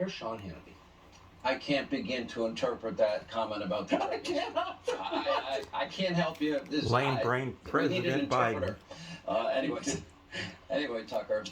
Here's Sean Hannity. I can't begin to interpret that comment about the I cannot. I can't help you. Lame brain We need an President Biden. interpreter. Anyway, Tucker,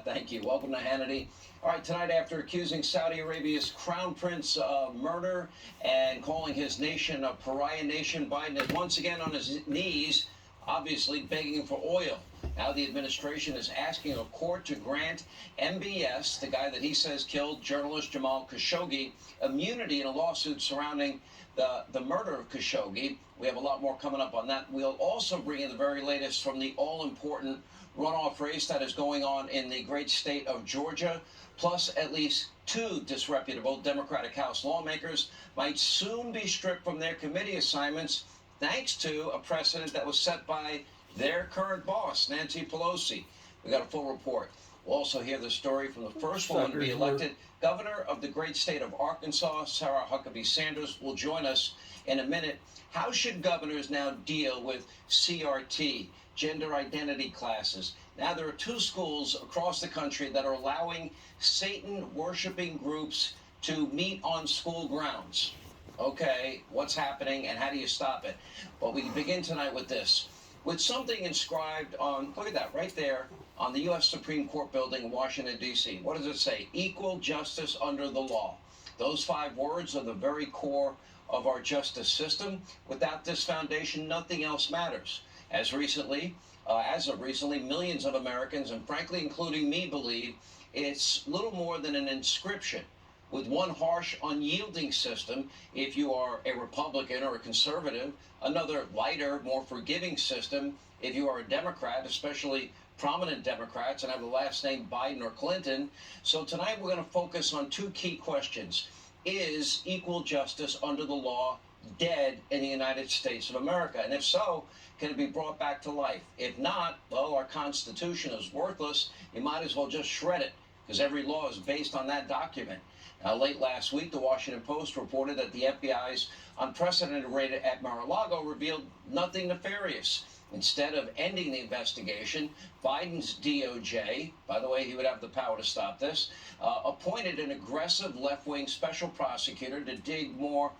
thank you. Welcome to Hannity. All right, tonight after accusing Saudi Arabia's crown prince of murder and calling his nation a pariah nation, Biden is once again on his knees, obviously begging for oil. Now the administration is asking a court to grant MBS, the guy that he says killed journalist Jamal Khashoggi, immunity in a lawsuit surrounding the murder of Khashoggi. We have a lot more coming up on that. We'll also bring you the very latest from the all-important runoff race that is going on in the great state of Georgia, plus at least two disreputable Democratic House lawmakers might soon be stripped from their committee assignments thanks to a precedent that was set by their current boss, Nancy Pelosi. We got a full report. We'll also hear the story from the first woman to be elected governor of the great state of Arkansas. Sarah Huckabee Sanders will join us in a minute. How should governors now deal with CRT, gender identity classes? Now there are two schools across the country that are allowing Satan-worshiping groups to meet on school grounds. Okay, what's happening and how do you stop it? Well, we begin tonight with this. With something inscribed on, look at that, right there, on the U.S. Supreme Court building in Washington, D.C. What does it say? Equal justice under the law. Those 5 words are the very core of our justice system. Without this foundation, nothing else matters. As of recently, millions of Americans, and frankly, including me, believe it's little more than an inscription. With one harsh, unyielding system, if you are a Republican or a conservative, another lighter, more forgiving system, if you are a Democrat, especially prominent Democrats, and have the last name Biden or Clinton. So tonight we're going to focus on 2 key questions. Is equal justice under the law dead in the United States of America? And if so, can it be brought back to life? If not, well, our Constitution is worthless. You might as well just shred it, because every law is based on that document. Late last week, the Washington Post reported that the FBI's unprecedented raid at Mar-a-Lago revealed nothing nefarious. Instead of ending the investigation, Biden's DOJ, by the way, he would have the power to stop this, appointed an aggressive left-wing special prosecutor to dig more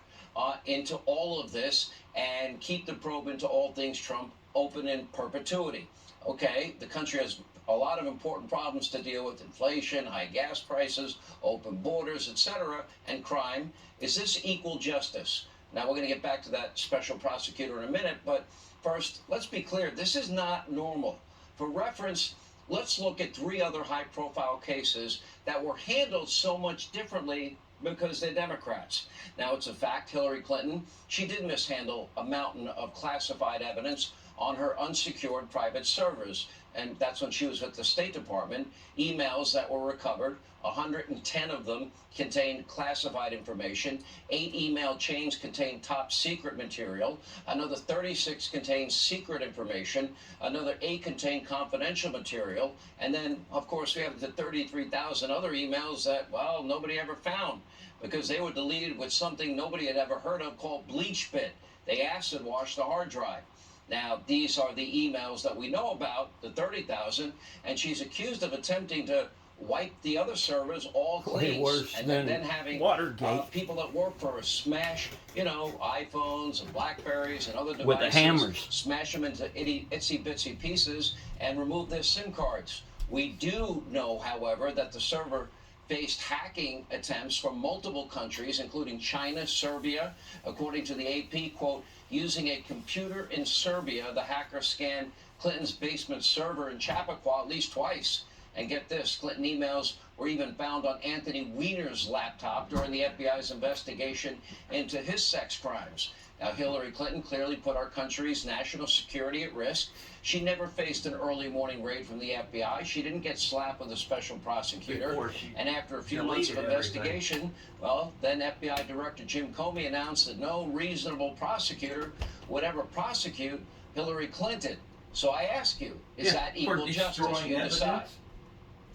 into all of this and keep the probe into all things Trump open in perpetuity. Okay, the country has a lot of important problems to deal with: inflation, high gas prices, open borders, etc., and crime. Is this equal justice? Now, we're going to get back to that special prosecutor in a minute, but first, let's be clear. This is not normal. For reference, let's look at 3 other high-profile cases that were handled so much differently because they're Democrats. Now, it's a fact, Hillary Clinton, she did mishandle a mountain of classified evidence on her unsecured private servers. And that's when she was at the State Department. Emails that were recovered, 110 of them contained classified information. 8 email chains contained top secret material. Another 36 contained secret information. Another 8 contained confidential material. And then, of course, we have the 33,000 other emails that, well, nobody ever found, because they were deleted with something nobody had ever heard of called BleachBit. They acid washed the hard drive. Now, these are the emails that we know about, the 30,000, and she's accused of attempting to wipe the other servers all clean, and then having people that work for her smash, iPhones and Blackberries and other devices, with the hammers, smash them into itsy bitsy pieces and remove their SIM cards. We do know, however, that the server faced hacking attempts from multiple countries, including China, Serbia. According to the AP, quote, using a computer in Serbia, the hacker scanned Clinton's basement server in Chappaqua at least twice. And get this, Clinton emails were even found on Anthony Weiner's laptop during the FBI's investigation into his sex crimes. Now, Hillary Clinton clearly put our country's national security at risk. She never faced an early morning raid from the FBI. She didn't get slapped with a special prosecutor. And after a few months of investigation, well, then FBI Director Jim Comey announced that no reasonable prosecutor would ever prosecute Hillary Clinton. So I ask you, is that equal justice? You decide.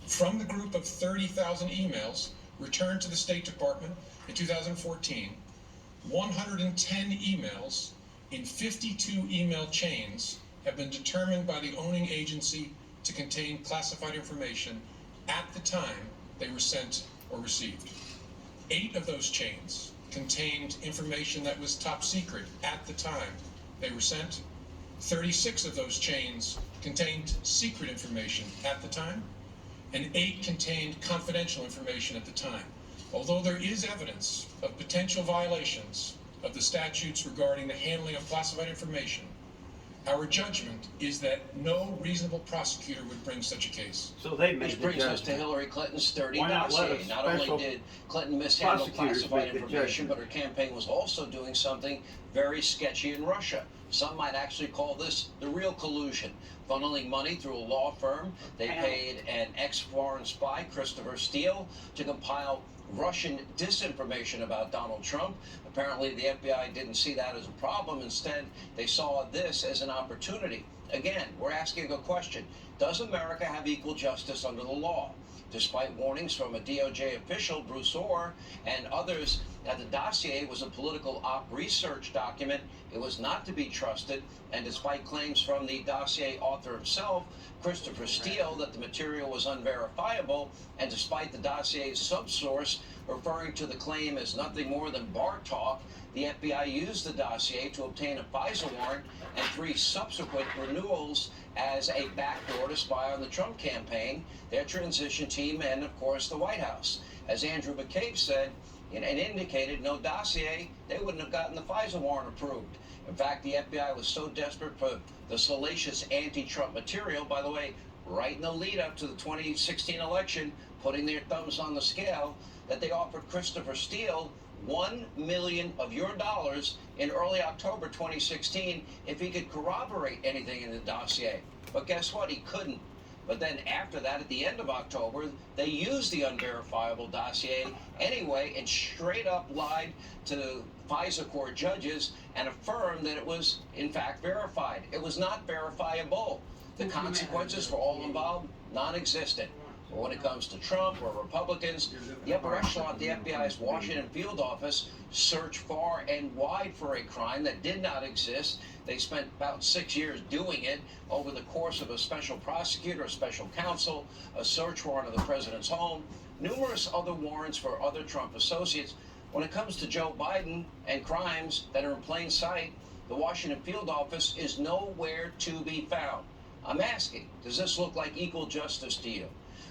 From the group of 30,000 emails returned to the State Department in 2014, 110 emails in 52 email chains have been determined by the owning agency to contain classified information at the time they were sent or received. 8 of those chains contained information that was top secret at the time they were sent. 36 of those chains contained secret information at the time, and 8 contained confidential information at the time. Although there is evidence of potential violations of the statutes regarding the handling of classified information, our judgment is that no reasonable prosecutor would bring such a case. So they made Which the brings us to judgment. Hillary Clinton's 30 Why not let dossier. a Not only special did Clinton mishandle prosecutors classified make the information, judgment? but her campaign was also doing something very sketchy in Russia. Some might actually call this the real collusion. Funneling money through a law firm. They paid an ex-foreign spy, Christopher Steele, to compile Russian disinformation about Donald Trump. Apparently, the FBI didn't see that as a problem. Instead, they saw this as an opportunity. Again, we're asking a question. Does America have equal justice under the law? Despite warnings from a DOJ official, Bruce Orr, and others, that the dossier was a political op research document, it was not to be trusted, and despite claims from the dossier author himself, Christopher Steele, that the material was unverifiable, and despite the dossier's subsource referring to the claim as nothing more than bar talk, the FBI used the dossier to obtain a FISA warrant and 3 subsequent renewals as a backdoor to spy on the Trump campaign, their transition team, and of course the White House. As Andrew McCabe said and indicated, no dossier, they wouldn't have gotten the FISA warrant approved. In fact, the FBI was so desperate for the salacious anti-Trump material, by the way, right in the lead up to the 2016 election, putting their thumbs on the scale, that they offered Christopher Steele $1 million of your dollars in early October 2016 if he could corroborate anything in the dossier. But guess what? He couldn't. But then after that, at the end of October, they used the unverifiable dossier anyway and straight up lied to FISA court judges and affirmed that it was, in fact, verified. It was not verifiable. The consequences for all involved, non-existent. But when it comes to Trump or Republicans, the upper echelon of the FBI's Washington field office searched far and wide for a crime that did not exist. They spent about 6 years doing it over the course of a special prosecutor, a special counsel, a search warrant of the president's home, numerous other warrants for other Trump associates. When it comes to Joe Biden and crimes that are in plain sight, the Washington field office is nowhere to be found. I'm asking, does this look like equal justice to you?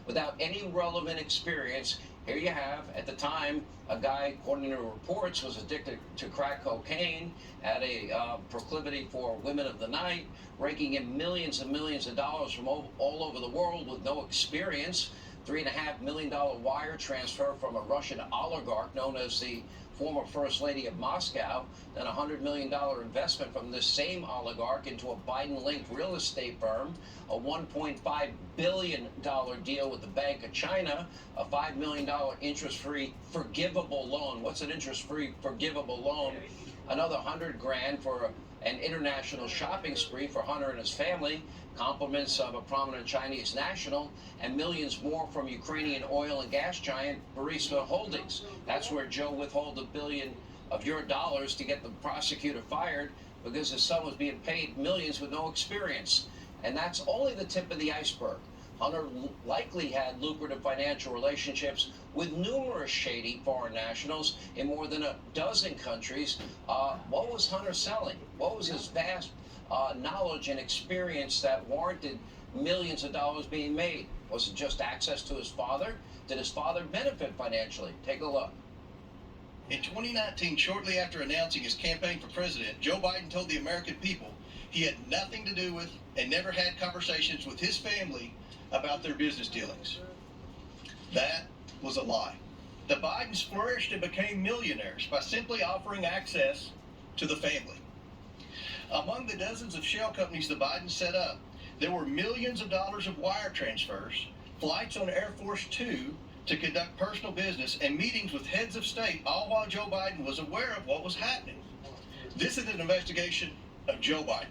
Without any relevant experience, here you have, at the time, a guy, according to reports, was addicted to crack cocaine, had a proclivity for women of the night, raking in millions and millions of dollars from all over the world with no experience. $3.5 million wire transfer from a Russian oligarch known as the former First Lady of Moscow, then a $100 million investment from this same oligarch into a Biden-linked real estate firm, a $1.5 billion deal with the Bank of China, a $5 million interest-free forgivable loan. What's an interest-free forgivable loan? Another $100,000 for an international shopping spree for Hunter and his family, compliments of a prominent Chinese national, and millions more from Ukrainian oil and gas giant Burisma Holdings. That's where Joe withheld $1 billion of your dollars to get the prosecutor fired because his son was being paid millions with no experience. And that's only the tip of the iceberg. Hunter likely had lucrative financial relationships with numerous shady foreign nationals in more than a dozen countries. What was Hunter selling? What was his vast knowledge and experience that warranted millions of dollars being made? Was it just access to his father? Did his father benefit financially? Take a look. In 2019, shortly after announcing his campaign for president, Joe Biden told the American people he had nothing to do with and never had conversations with his family about their business dealings. That was a lie. The Bidens flourished and became millionaires by simply offering access to the family. Among the dozens of shell companies the Bidens set up, there were millions of dollars of wire transfers, flights on Air Force Two to conduct personal business, and meetings with heads of state, all while Joe Biden was aware of what was happening. This is an investigation of Joe Biden,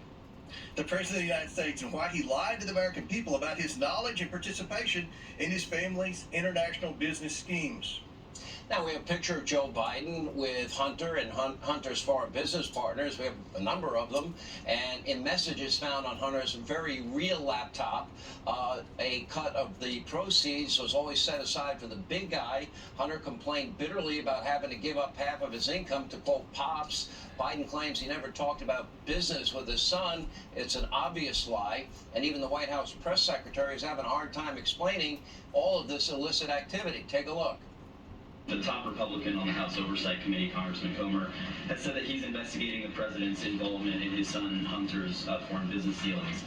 the President of the United States, and why he lied to the American people about his knowledge and participation in his family's international business schemes. Now we have a picture of Joe Biden with Hunter and Hunter's foreign business partners. We have a number of them. And in messages found on Hunter's very real laptop, a cut of the proceeds was always set aside for the big guy. Hunter complained bitterly about having to give up half of his income to, quote, Pops. Biden claims he never talked about business with his son. It's an obvious lie. And even the White House press secretary is having a hard time explaining all of this illicit activity. Take a look. The top Republican on the House Oversight Committee, Congressman Comer, has said that he's investigating the president's involvement in his son Hunter's foreign business dealings.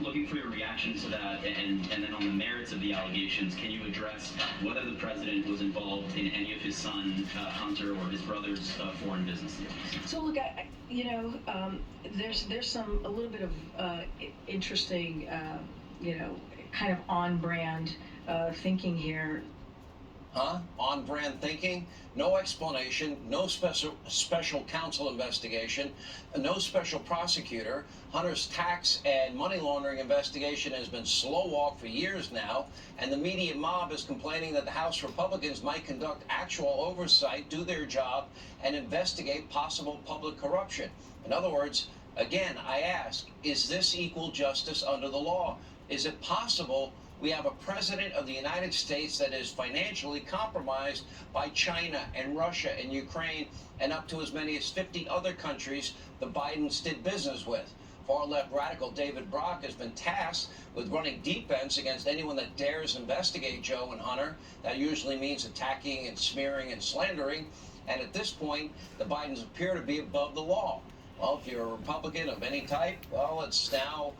Looking for your reaction to that, and then on the merits of the allegations, can you address whether the president was involved in any of his son Hunter or his brother's foreign business dealings? So look, there's a little bit of interesting, kind of on-brand thinking here. On-brand thinking, no explanation, no special counsel investigation, no special prosecutor. Hunter's tax and money laundering investigation has been slow walked for years now, and the media mob is complaining that the House Republicans might conduct actual oversight, do their job, and investigate possible public corruption. In other words, again, I ask, is this equal justice under the law? Is it possible we have a president of the United States that is financially compromised by China and Russia and Ukraine and up to as many as 50 other countries the Bidens did business with? Far-left radical David Brock has been tasked with running defense against anyone that dares investigate Joe and Hunter. That usually means attacking and smearing and slandering. And at this point, the Bidens appear to be above the law. Well, if you're a Republican of any type, well, it's now,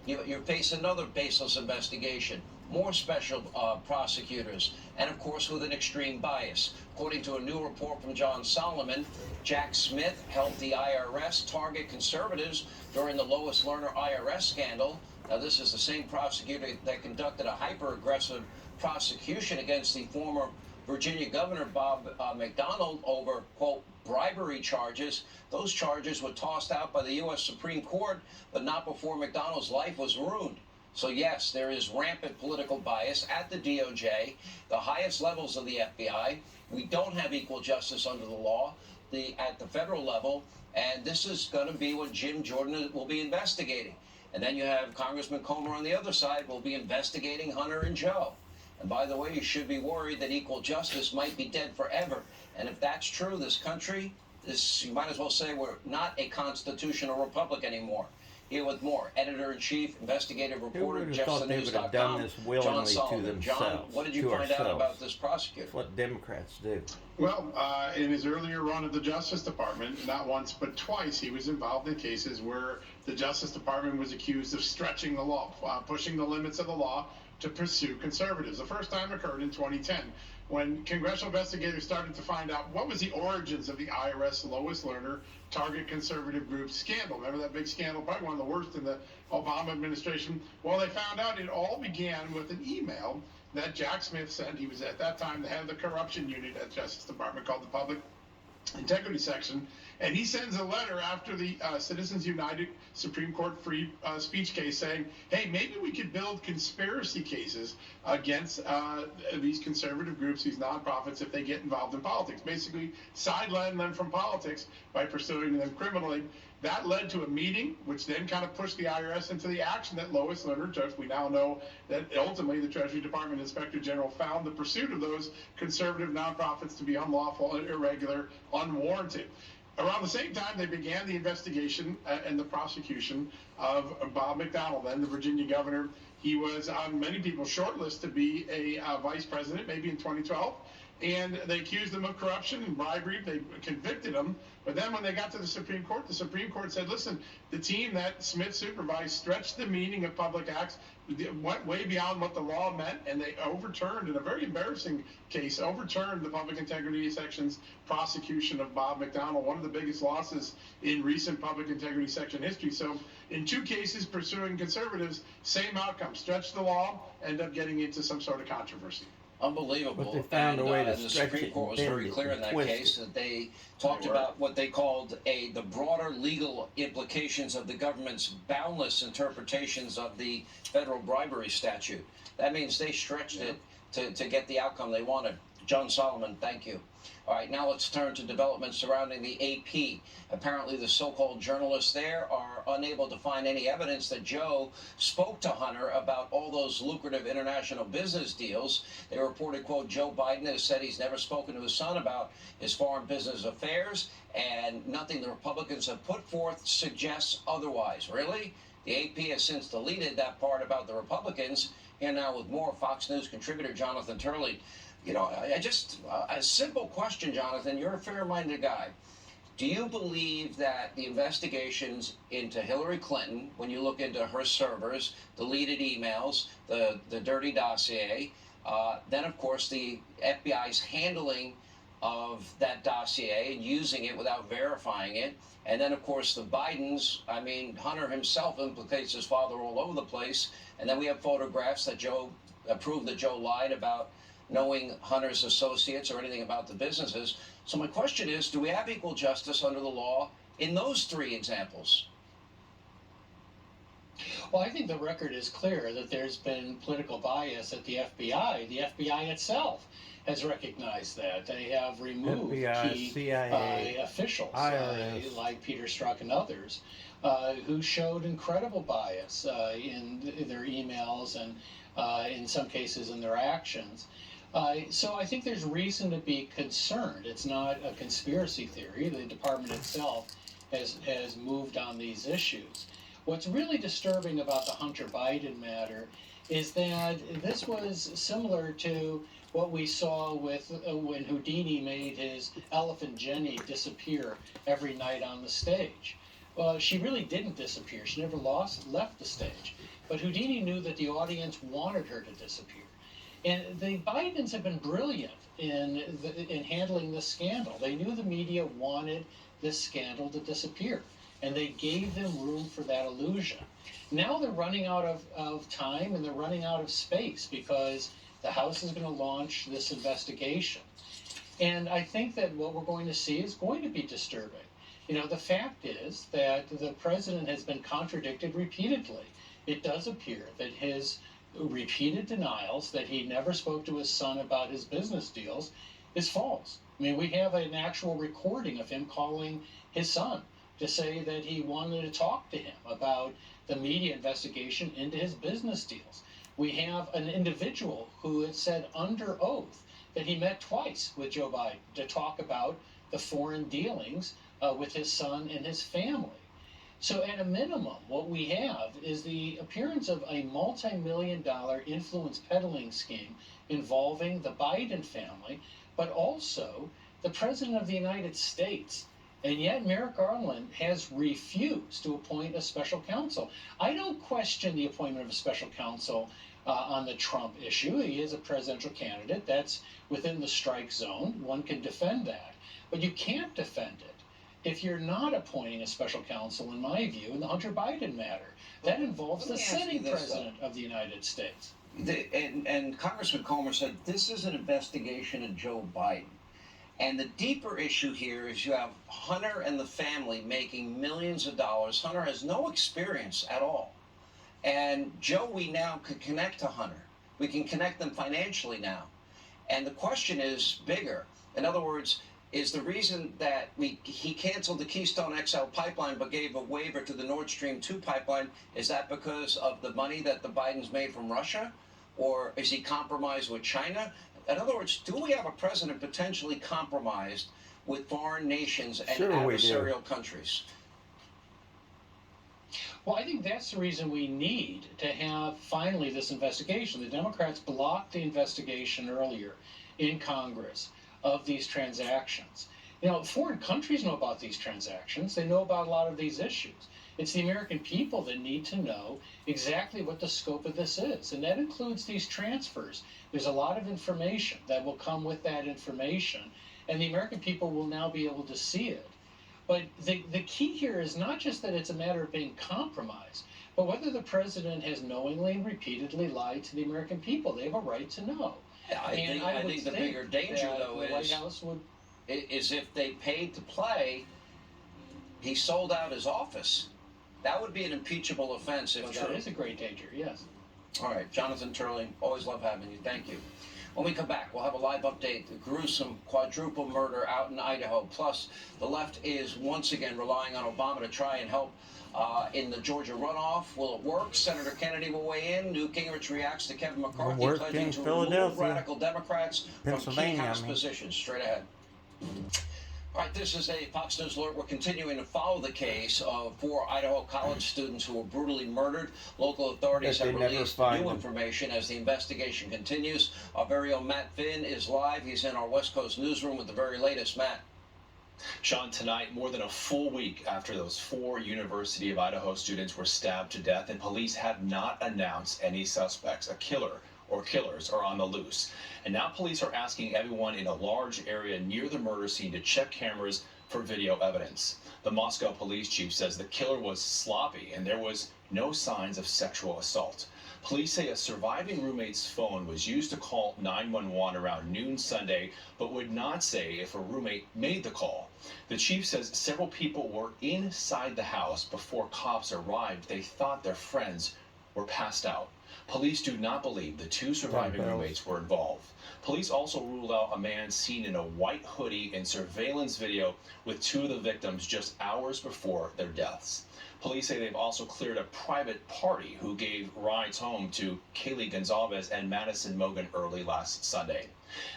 you're facing another baseless investigation, more special prosecutors, and of course with an extreme bias. According to a new report from John Solomon, Jack Smith helped the IRS target conservatives during the Lois Lerner IRS scandal. Now, this is the same prosecutor that conducted a hyper-aggressive prosecution against the former Virginia Governor Bob McDonnell over, quote, bribery charges. Those charges were tossed out by the U.S. Supreme Court, but not before McDonnell's life was ruined. So yes, there is rampant political bias at the DOJ, the highest levels of the FBI. We don't have equal justice under the law at the federal level, and this is going to be what Jim Jordan will be investigating. And then you have Congressman Comer on the other side will be investigating Hunter and Joe. And by the way, you should be worried that equal justice might be dead forever. And if that's true, this country, you might as well say we're not a constitutional republic anymore. Here with more, Editor-in-Chief, investigative reporter, JeffsonNews.com, done this willingly John Solomon. to themselves. John, what did you find out about this prosecutor? That's what Democrats do. Well, in his earlier run of the Justice Department, not once but twice, he was involved in cases where the Justice Department was accused of stretching the law, pushing the limits of the law to pursue conservatives. The first time occurred in 2010 when congressional investigators started to find out what was the origins of the IRS Lois Lerner target conservative group scandal. Remember that big scandal, probably one of the worst in the Obama administration? Well, they found out it all began with an email that Jack Smith sent. He was at that time the head of the corruption unit at the Justice Department called the Public Integrity Section, and he sends a letter after the Citizens United Supreme Court free speech case saying, hey, maybe we could build conspiracy cases against these conservative groups, these nonprofits, if they get involved in politics, basically sideline them from politics by pursuing them criminally. That led to a meeting, which then kind of pushed the IRS into the action that Lois Lerner took. We now know that ultimately the Treasury Department Inspector General found the pursuit of those conservative nonprofits to be unlawful, irregular, unwarranted. Around the same time, they began the investigation and the prosecution of Bob McDonnell, then the Virginia governor. He was on many people's shortlist to be a vice president, maybe in 2012. And they accused him of corruption and bribery. They convicted him. But then when they got to the Supreme Court said, listen, the team that Smith supervised stretched the meaning of public acts, went way beyond what the law meant, and they overturned, in a very embarrassing case, overturned the Public Integrity Section's prosecution of Bob McDonnell, one of the biggest losses in recent Public Integrity Section history. So in two cases pursuing conservatives, same outcome, stretch the law, end up getting into some sort of controversy. Unbelievable. But they found a way to and the stretch Supreme it Court was and very bend it clear in and that twist case it. that they talked about what they called the broader legal implications of the government's boundless interpretations of the federal bribery statute. That means they stretched it to get the outcome they wanted. John Solomon, thank you. All right, now let's turn to developments surrounding the AP. Apparently, the so-called journalists there are unable to find any evidence that Joe spoke to Hunter about all those lucrative international business deals. They reported, quote, Joe Biden has said he's never spoken to his son about his foreign business affairs, and nothing the Republicans have put forth suggests otherwise. Really? The AP has since deleted that part about the Republicans. Here now with more, Fox News contributor Jonathan Turley. You know, a simple question, Jonathan. You're a fair-minded guy. Do you believe that the investigations into Hillary Clinton, when you look into her servers, deleted emails, the dirty dossier, then of course the FBI's handling of that dossier and using it without verifying it, and then of course the Bidens, I mean, Hunter himself implicates his father all over the place, and then we have photographs that prove that Joe lied about knowing Hunter's associates or anything about the businesses. So my question is, do we have equal justice under the law in those three examples? Well, I think the record is clear that there's been political bias at the FBI. The FBI itself has recognized that. They have removed FBI, key CIA, officials IRS. like Peter Strzok and others who showed incredible bias in their emails and in some cases in their actions. So I think there's reason to be concerned. It's not a conspiracy theory. The department itself has moved on these issues. What's really disturbing about the Hunter Biden matter is that this was similar to what we saw with when Houdini made his elephant Jenny disappear every night on the stage. Well, she really didn't disappear. She never left the stage. But Houdini knew that the audience wanted her to disappear. And the Bidens have been brilliant in handling this scandal. They knew the media wanted this scandal to disappear, and they gave them room for that illusion. Now they're running out of time and they're running out of space because the House is going to launch this investigation. And I think that what we're going to see is going to be disturbing. You know, the fact is that the president has been contradicted repeatedly. It does appear that his repeated denials that he never spoke to his son about his business deals is false. I mean, we have an actual recording of him calling his son to say that he wanted to talk to him about the media investigation into his business deals. We have an individual who had said under oath that he met twice with Joe Biden to talk about the foreign dealings with his son and his family. So at a minimum, what we have is the appearance of a multi-million-dollar influence peddling scheme involving the Biden family, but also the President of the United States. And yet Merrick Garland has refused to appoint a special counsel. I don't question the appointment of a special counsel on the Trump issue. He is a presidential candidate. That's within the strike zone. One can defend that. But you can't defend it if you're not appointing a special counsel, in my view, in the Hunter Biden matter. That involves the sitting president of the United States. And Congressman Comer said this is an investigation of Joe Biden. And the deeper issue here is you have Hunter and the family making millions of dollars. Hunter has no experience at all. And Joe, we now could connect to Hunter. We can connect them financially now. And the question is bigger. In other words, is the reason that he canceled the Keystone XL pipeline but gave a waiver to the Nord Stream 2 pipeline, is that because of the money that the Bidens made from Russia? Or is he compromised with China? In other words, do we have a president potentially compromised with foreign nations and adversarial countries? Well, I think that's the reason we need to have finally this investigation. The Democrats blocked the investigation earlier in Congress of these transactions. You know, foreign countries know about these transactions. They know about a lot of these issues. It's the American people that need to know exactly what the scope of this is, and that includes these transfers. There's a lot of information that will come with that information, and the American people will now be able to see it. But the key here is not just that it's a matter of being compromised, but whether the president has knowingly and repeatedly lied to the American people. They have a right to know. I think the bigger danger, though, is if they paid to play, he sold out his office. That would be an impeachable offense if true. That is a great danger, yes. All right, Jonathan Turley, always love having you. Thank you. When we come back, we'll have a live update. The gruesome quadruple murder out in Idaho. Plus, the left is once again relying on Obama to try and help in the Georgia runoff. Will it work? Senator Kennedy will weigh in. Newt Gingrich reacts to Kevin McCarthy work pledging in to remove Philadelphia. radical Democrats from key Pennsylvania, House positions. Straight ahead. All right, this is a Fox News alert. We're continuing to follow the case of 4 Idaho college students who were brutally murdered. Local authorities That have they never released find new them. information as the investigation continues. Our very own Matt Finn is live. He's in our West Coast newsroom with the very latest. Matt. Sean, tonight, more than a full week after those 4 University of Idaho students were stabbed to death, and police have not announced any suspects. A killer or killers are on the loose. And now police are asking everyone in a large area near the murder scene to check cameras for video evidence. The Moscow police chief says the killer was sloppy and there was no signs of sexual assault. Police say a surviving roommate's phone was used to call 911 around noon Sunday, but would not say if a roommate made the call. The chief says several people were inside the house before cops arrived. They thought their friends were passed out. Police do not believe the 2 surviving roommates were involved. Police also ruled out a man seen in a white hoodie in surveillance video with 2 of the victims just hours before their deaths. Police say they've also cleared a private party who gave rides home to Kaylee Gonzalez and Madison Mogan early last Sunday.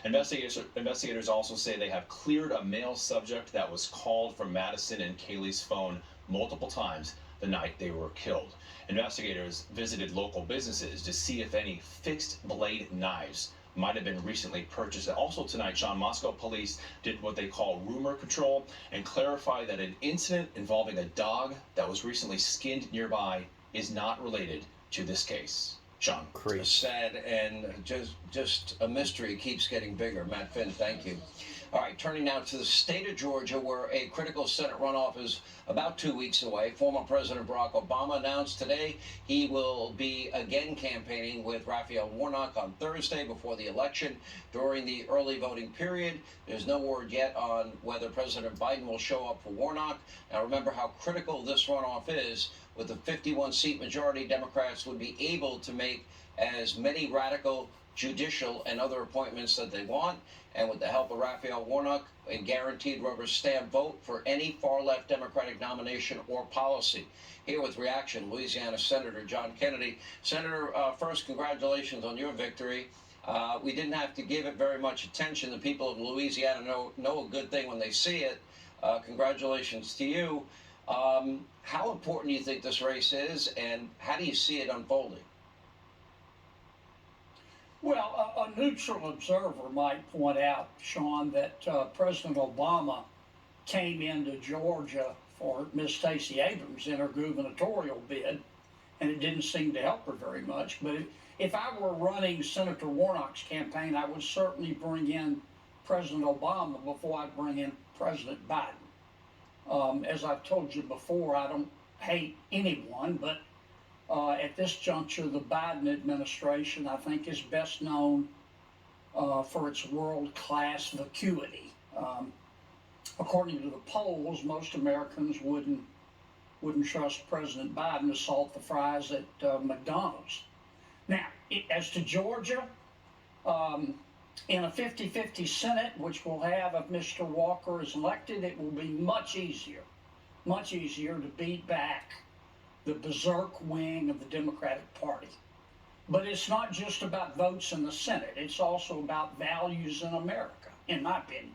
Investigators also say they have cleared a male subject that was called from Madison and Kaylee's phone multiple times the night they were killed. Investigators visited local businesses to see if any fixed blade knives might have been recently purchased. Also tonight, Sean, Moscow police did what they call rumor control and clarified that an incident involving a dog that was recently skinned nearby is not related to this case. Sean. Crazy. Sad and just a mystery keeps getting bigger. Matt Finn, thank you. All right, turning now to the state of Georgia, where a critical Senate runoff is about 2 weeks away. Former President Barack Obama announced today he will be again campaigning with Raphael Warnock on Thursday before the election during the early voting period. There's no word yet on whether President Biden will show up for Warnock. Now, remember how critical this runoff is. With a 51-seat majority, Democrats would be able to make as many radical judicial and other appointments that they want, and with the help of Raphael Warnock, a guaranteed rubber stamp vote for any far-left Democratic nomination or policy. Here with reaction, Louisiana Senator John Kennedy. Senator, first, congratulations on your victory. We didn't have to give it very much attention. The people of Louisiana know a good thing when they see it. Congratulations to you. How important do you think this race is, and how do you see it unfolding? Well, a neutral observer might point out, Sean, that President Obama came into Georgia for Miss Stacey Abrams in her gubernatorial bid, and it didn't seem to help her very much. But if I were running Senator Warnock's campaign, I would certainly bring in President Obama before I'd bring in President Biden. As I've told you before, I don't hate anyone, but at this juncture, the Biden administration, I think, is best known for its world-class vacuity. According to the polls, most Americans wouldn't trust President Biden to salt the fries at McDonald's. Now, as to Georgia, in a 50-50 Senate, which we'll have if Mr. Walker is elected, it will be much easier to beat back the berserk wing of the Democratic Party. But it's not just about votes in the Senate. It's also about values in America, in my opinion.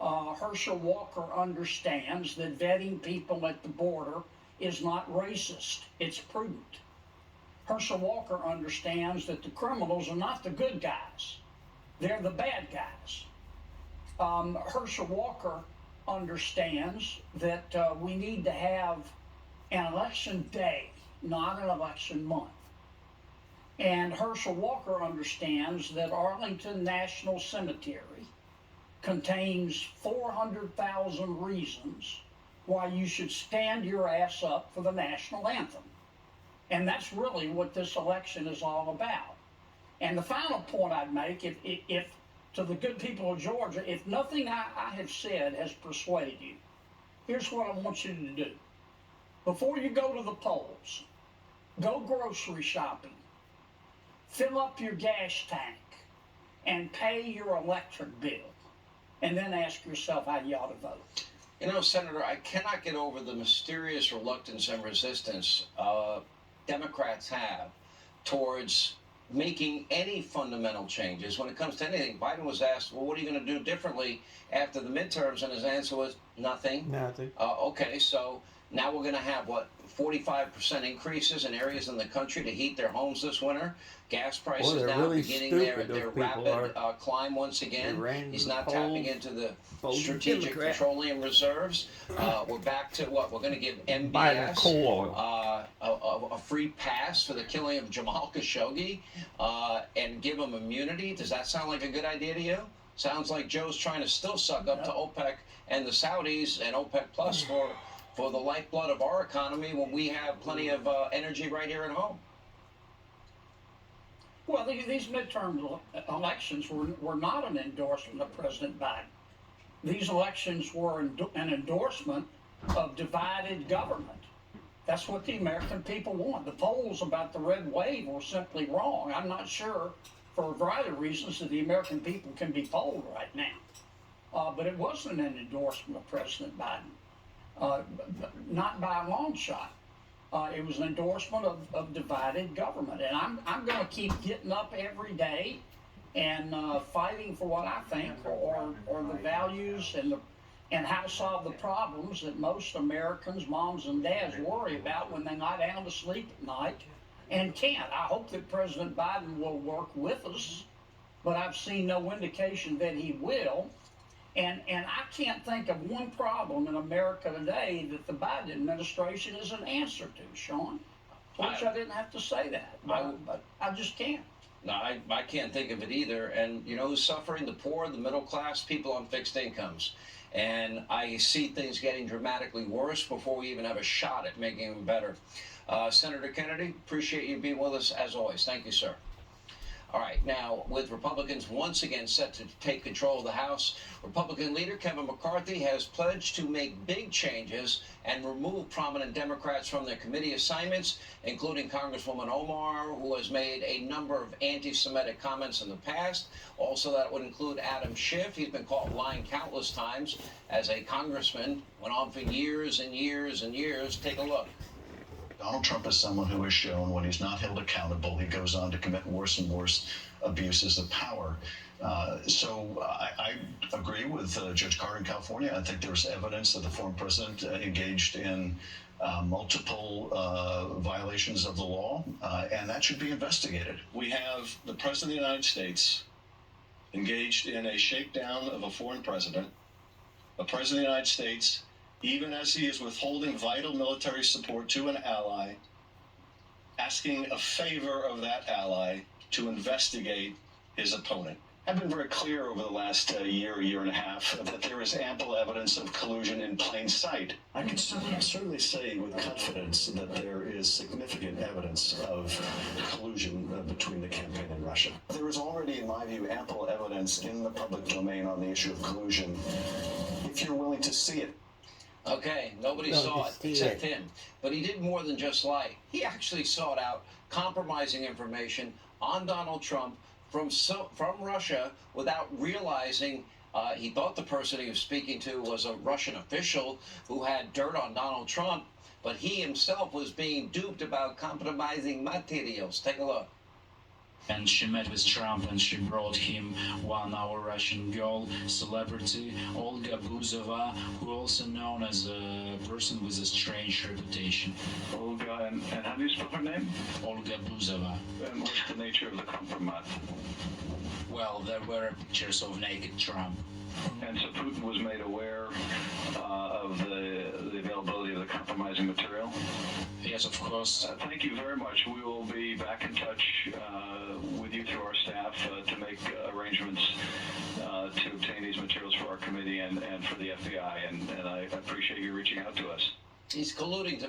Herschel Walker understands that vetting people at the border is not racist. It's prudent. Herschel Walker understands that the criminals are not the good guys. They're the bad guys. Herschel Walker understands that we need to have an election day, not an election month. And Herschel Walker understands that Arlington National Cemetery contains 400,000 reasons why you should stand your ass up for the national anthem. And that's really what this election is all about. And the final point I'd make, if to the good people of Georgia, if nothing I have said has persuaded you, here's what I want you to do. Before you go to the polls, go grocery shopping, fill up your gas tank, and pay your electric bill, and then ask yourself how you ought to vote. You know, Senator, I cannot get over the mysterious reluctance and resistance Democrats have towards making any fundamental changes when it comes to anything. Biden was asked, well, what are you going to do differently after the midterms? And his answer was nothing. Nothing. Okay, so now we're going to have, what, 45% increases in areas in the country to heat their homes this winter. Gas prices they're now really beginning stupid, their those people rapid are. climb once again. Ran He's the not polls, tapping into the voted strategic Democrat. petroleum reserves. We're back to what? We're going to give Buy the MBS coal oil. a free pass for the killing of Jamal Khashoggi and give him immunity. Does that sound like a good idea to you? Sounds like Joe's trying to still suck up to OPEC and the Saudis and OPEC Plus for the lifeblood of our economy when we have plenty of energy right here at home. Well, these midterm elections were not an endorsement of President Biden. These elections were an endorsement of divided government. That's what the American people want. The polls about the red wave were simply wrong. I'm not sure, for a variety of reasons, that the American people can be polled right now. But it wasn't an endorsement of President Biden, not by a long shot. It was an endorsement of divided government. And I'm going to keep getting up every day and fighting for what I think are the values and how to solve the problems that most Americans, moms and dads, worry about when they lie down to sleep at night and can't. I hope that President Biden will work with us, but I've seen no indication that he will. And I can't think of one problem in America today that the Biden administration is an answer to, Sean. I wish I didn't have to say that, but I just can't. No, I can't think of it either. And you know who's suffering? The poor, the middle class, people on fixed incomes. And I see things getting dramatically worse before we even have a shot at making them better. Senator Kennedy, appreciate you being with us as always. Thank you, sir. All right, now, with Republicans once again set to take control of the House, Republican leader Kevin McCarthy has pledged to make big changes and remove prominent Democrats from their committee assignments, including Congresswoman Omar, who has made a number of anti-Semitic comments in the past. Also, that would include Adam Schiff. He's been caught lying countless times as a congressman, went on for years and years and years. Take a look. Donald Trump is someone who has shown when he's not held accountable, he goes on to commit worse and worse abuses of power. So I agree with Judge Carter in California. I think there's evidence that the former president engaged in multiple violations of the law, and that should be investigated. We have the President of the United States engaged in a shakedown of a foreign president, a President of the United States, even as he is withholding vital military support to an ally, asking a favor of that ally to investigate his opponent. I've been very clear over the last year and a half, that there is ample evidence of collusion in plain sight. I can certainly say with confidence that there is significant evidence of collusion between the campaign and Russia. There is already, in my view, ample evidence in the public domain on the issue of collusion, if you're willing to see it. Okay, nobody saw it except him. But he did more than just lie. He actually sought out compromising information on Donald Trump from Russia without realizing he thought the person he was speaking to was a Russian official who had dirt on Donald Trump, but he himself was being duped about compromising materials. Take a look. And she met with Trump and she brought him one-hour Russian girl, celebrity Olga Buzova, who also known as a person with a strange reputation. Olga, and how do you spell her name? Olga Buzova. And what's the nature of the compromise? Well, there were pictures of naked Trump. And so Putin was made aware of the availability of the compromising material? Yes, of course. Thank you very much. We will be back in touch with you through our staff to make arrangements to obtain these materials for our committee and for the FBI. And I appreciate you reaching out to us. He's colluding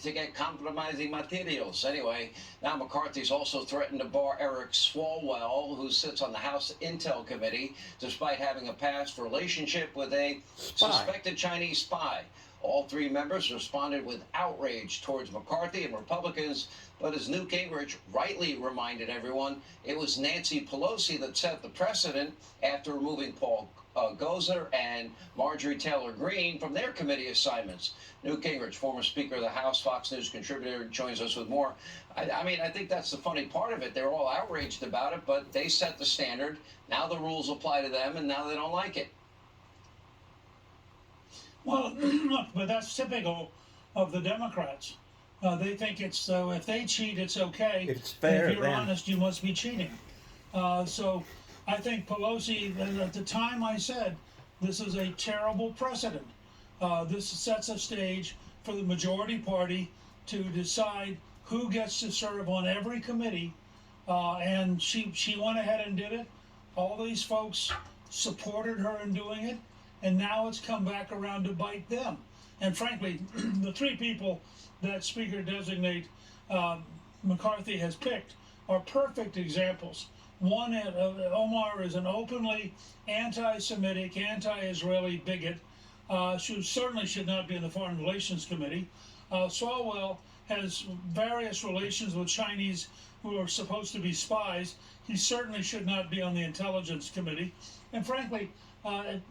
to get compromising materials. Anyway, now McCarthy's also threatened to bar Eric Swalwell, who sits on the House Intel Committee, despite having a past relationship with a suspected Chinese spy. All three members responded with outrage towards McCarthy and Republicans, but as Newt Gingrich rightly reminded everyone, it was Nancy Pelosi that set the precedent after removing Paul Gosar and Marjorie Taylor Greene from their committee assignments. Newt Gingrich, former Speaker of the House, Fox News contributor, joins us with more. I mean, I think that's the funny part of it. They're all outraged about it, but they set the standard. Now the rules apply to them, and now they don't like it. Well, look, but that's typical of the Democrats. They think it's if they cheat, it's okay. It's fair. If you're then. honest, you must be cheating. So I think Pelosi, at the time I said, this is a terrible precedent. This sets a stage for the majority party to decide who gets to serve on every committee. And she went ahead and did it. All these folks supported her in doing it. And now it's come back around to bite them. And frankly, the three people that Speaker designate McCarthy has picked are perfect examples. One, Omar is an openly anti-Semitic, anti-Israeli bigot, who certainly should not be in the Foreign Relations Committee. Swalwell has various relations with Chinese who are supposed to be spies. He certainly should not be on the Intelligence Committee. And frankly,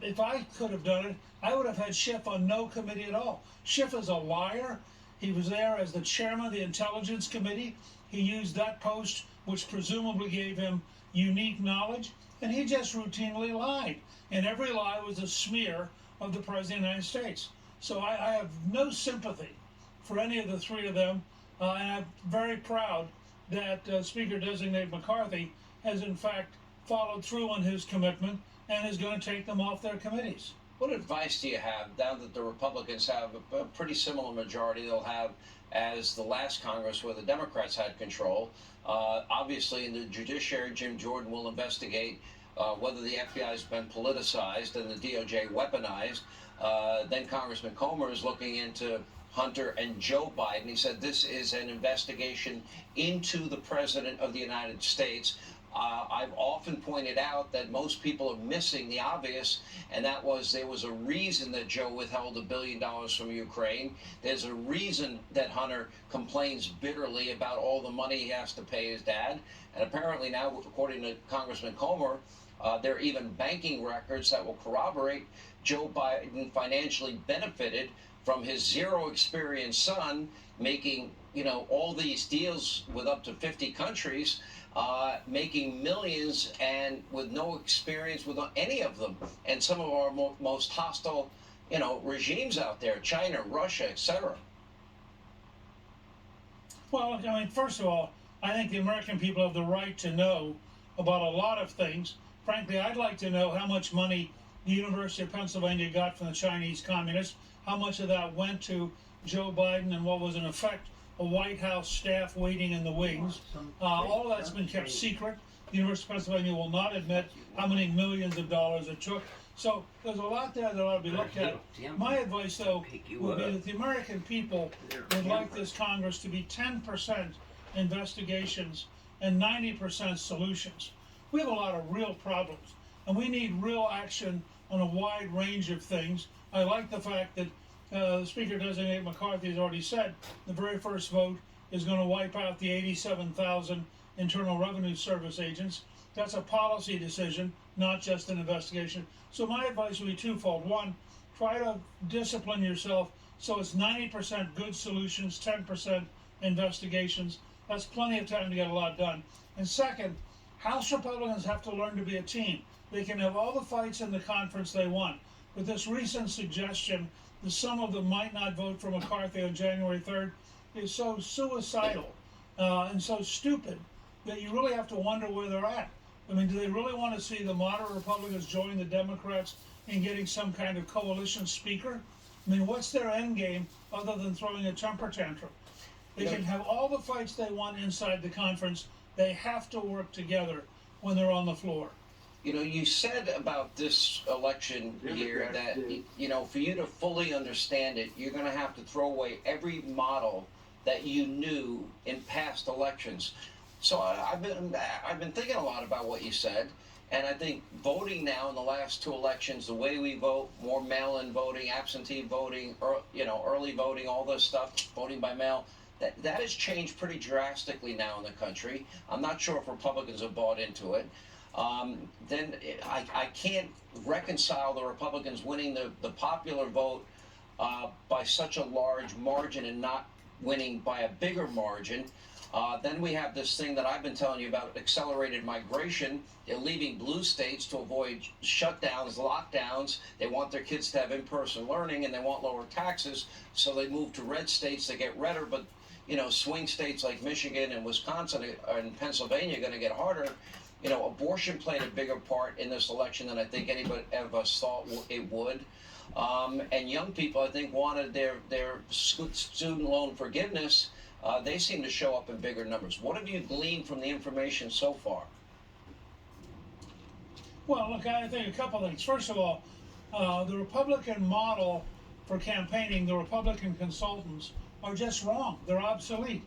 if I could have done it, I would have had Schiff on no committee at all. Schiff is a liar. He was there as the chairman of the Intelligence Committee. He used that post, which presumably gave him unique knowledge, and he just routinely lied. And every lie was a smear of the President of the United States. So I have no sympathy for any of the three of them, and I'm very proud that Speaker-designate McCarthy has in fact followed through on his commitment and is going to take them off their committees. What advice do you have now that the Republicans have a pretty similar majority they'll have as the last Congress where the Democrats had control? Obviously, in the judiciary, Jim Jordan will investigate whether the FBI has been politicized and the DOJ weaponized. Then Congressman Comer is looking into Hunter and Joe Biden. He said this is an investigation into the President of the United States. I've often pointed out that most people are missing the obvious, and that was there was a reason that Joe withheld $1 billion from Ukraine. There's a reason that Hunter complains bitterly about all the money he has to pay his dad. And apparently now, according to Congressman Comer, there are even banking records that will corroborate Joe Biden financially benefited from his zero experience son making, all these deals with up to 50 countries, making millions and with no experience with any of them. And some of our most hostile, regimes out there, China, Russia, etc. Well, I mean, first of all, I think the American people have the right to know about a lot of things. Frankly, I'd like to know how much money the University of Pennsylvania got from the Chinese communists, how much of that went to Joe Biden, and what was in effect a White House staff waiting in the wings. All of that's been kept secret. The University of Pennsylvania will not admit how many millions of dollars it took. So there's a lot there that ought to be looked at. My advice, though, would be that the American people would like this Congress to be 10% investigations and 90% solutions. We have a lot of real problems, and we need real action on a wide range of things. I like the fact that Speaker-designate McCarthy has already said the very first vote is going to wipe out the 87,000 Internal Revenue Service agents. That's a policy decision, not just an investigation. So my advice would be twofold. One, try to discipline yourself so it's 90% good solutions, 10% investigations. That's plenty of time to get a lot done. And second, House Republicans have to learn to be a team. They can have all the fights in the conference they want, but this recent suggestion that some of them might not vote for McCarthy on January 3rd is so suicidal and so stupid that you really have to wonder where they're at. I mean, do they really want to see the moderate Republicans join the Democrats in getting some kind of coalition speaker? I mean, what's their end game other than throwing a temper tantrum? They can have all the fights they want inside the conference. They have to work together when they're on the floor. You know, you said about this election year that, you know, for you to fully understand it, you're going to have to throw away every model that you knew in past elections. So I've been thinking a lot about what you said, and I think voting now in the last two elections, the way we vote, more mail-in voting, absentee voting, you know, early voting, all this stuff, voting by mail, that has changed pretty drastically now in the country. I'm not sure if Republicans have bought into it. Then I can't reconcile the Republicans winning the popular vote by such a large margin and not winning by a bigger margin. Then we have this thing that I've been telling you about, accelerated migration. They're leaving blue states to avoid shutdowns, lockdowns. They want their kids to have in-person learning, and they want lower taxes, so they move to red states to get redder. But you know, swing states like Michigan and Wisconsin and Pennsylvania are going to get harder. You know, abortion played a bigger part in this election than I think anybody of us thought it would. And young people, I think, wanted their student loan forgiveness. They seem to show up in bigger numbers. What have you gleaned from the information so far? Well, look, I think a couple things. First of all, the Republican model for campaigning, the Republican consultants, are just wrong. They're obsolete.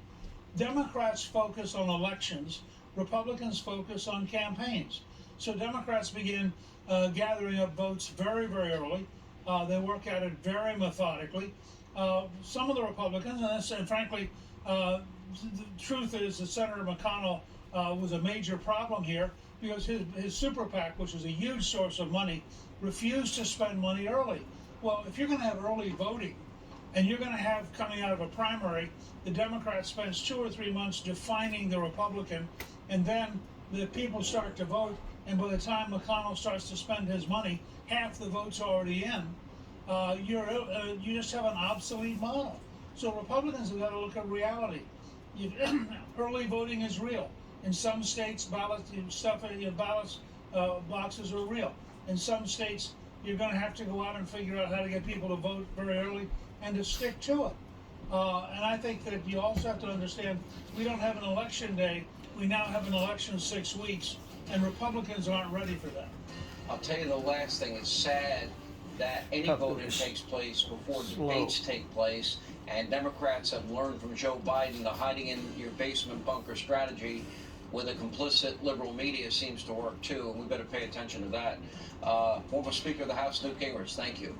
Democrats focus on elections. Republicans focus on campaigns. So Democrats begin gathering up votes very, very early. They work at it very methodically. Some of the Republicans, and frankly, the truth is that Senator McConnell was a major problem here because his super PAC, which was a huge source of money, refused to spend money early. Well, if you're going to have early voting, and you're going to have, coming out of a primary, the Democrat spends 2 or 3 months defining the Republican, and then the people start to vote, and by the time McConnell starts to spend his money, half the vote's already in. You just have an obsolete model. So Republicans have got to look at reality. Early voting is real. In some states, ballot boxes are real. In some states, you're going to have to go out and figure out how to get people to vote very early and to stick to it. And I think that you also have to understand, we don't have an election day. We now have an election 6 weeks, and Republicans aren't ready for that. I'll tell you the last thing. It's sad that any voting takes place before debates take place, and Democrats have learned from Joe Biden the hiding in your basement bunker strategy with a complicit liberal media seems to work too, and we better pay attention to that. Former Speaker of the House, Newt Gingrich, thank you.